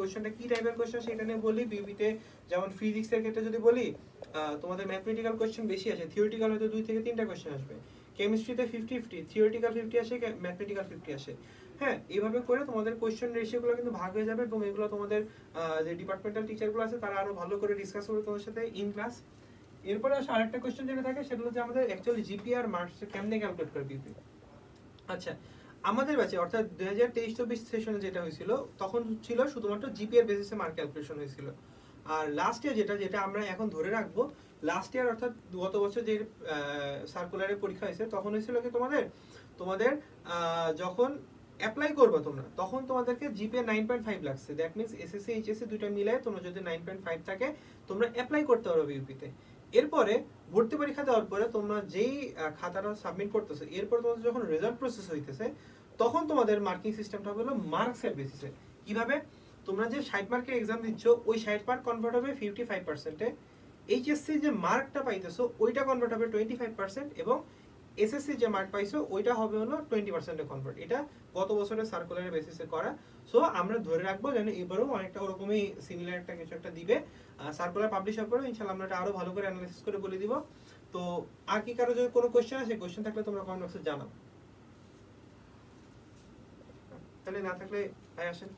কোশ্চেনটা কি টাইপের কোশ্চেন সেটা নিয়ে বলি। বিউপিতে যেমন ফিজিক্সের ক্ষেত্রে যদি বলি তোমাদের ম্যাথমেটিক্যাল কোশ্চেন বেশি আসে, থিওরিটিক্যাল হয়তো 2 থেকে 3টা কোশ্চেন আসবে। কেমিস্ট্রিতে 50-50, থিওরিটিক্যাল 50 আসে, ম্যাথমেটিক্যাল 50 আসে। হ্যাঁ, এইভাবে করে তোমাদের কোশ্চেন রেশিওগুলো কিন্তু ভাগ হয়ে যাবে এবং এগুলো তোমাদের যে ডিপার্টমেন্টাল টিচারগুলো আছে তারা আরো ভালো করে ডিসকাস করবে তোমাদের সাথে ইন ক্লাস। এরপরে আসলে আরেকটা কোশ্চেন যেটা থাকে সেটা হচ্ছে আমাদের অ্যাকচুয়ালি জিপিআর মার্কস কেমনে ক্যালকুলেট করে বিউপি। আচ্ছা, আমাদের ব্যাচে অর্থাৎ 2023-24 সেশনে যেটা হয়েছিল তখন ছিল শুধুমাত্র জিপিআর বেসিসে মার্ক ক্যালকুলেশন হয়েছিল। আর লাস্ট ইয়ার যেটা আমরা এখন ধরে রাখবো, লাস্ট ইয়ার অর্থাৎ গত বছর যে সার্কুলারে পরীক্ষা হয়েছে তখন হয়েছিল কি তোমাদের যখন অ্যাপ্লাই করবে তোমরা তখন তোমাদেরকে জিপিএ 9.5 লাগছে। দ্যাট মিনস এসএসসি এইচএসসি দুইটা মিলায় তোমরা যদি 9.5 থাকে তোমরা অ্যাপ্লাই করতে পারবে ইউপিতে। এরপরে ভর্তি পরীক্ষা দেওয়ার পরে তোমরা যেই খাতাটা সাবমিট করতেছো এরপর তোমাদের যখন রেজাল্ট প্রসেস হইতেছে তখন তোমাদের মার্কিং সিস্টেমটা হলো মার্কসের বেসিসে। কিভাবে? তোমরা যে 60 মার্কের এক্সাম দিচ্ছ ওই 60 মার্ক কনভার্ট হবে 55%-এ, এইচএসসি যে মার্কটা পাইতেছো ওইটা কনভার্ট হবে 25% এবং এসএসসি যে মার্ক পাইছো ওইটা হবে হলো 20%-এ কনভার্ট। এটা গত বছরের সার্কুলারের বেসিসে করা। সো আমরা ধরে রাখবো যেন এবারেও অনেকটা ওরকমই সিমিলার একটা কিছু একটা দিবে। সার্কুলার পাবলিশ হওয়ার পরে ইনশাআল্লাহ আমরা এটা আরো ভালো করে অ্যানালাইসিস করে বলে দিব। তো আর কি কারো যদি কোনো কোশ্চেন আছে, কোশ্চেন থাকলে তোমরা কমেন্ট বক্সে জানাও। তাহলে না থাকলে ভাই আসেন।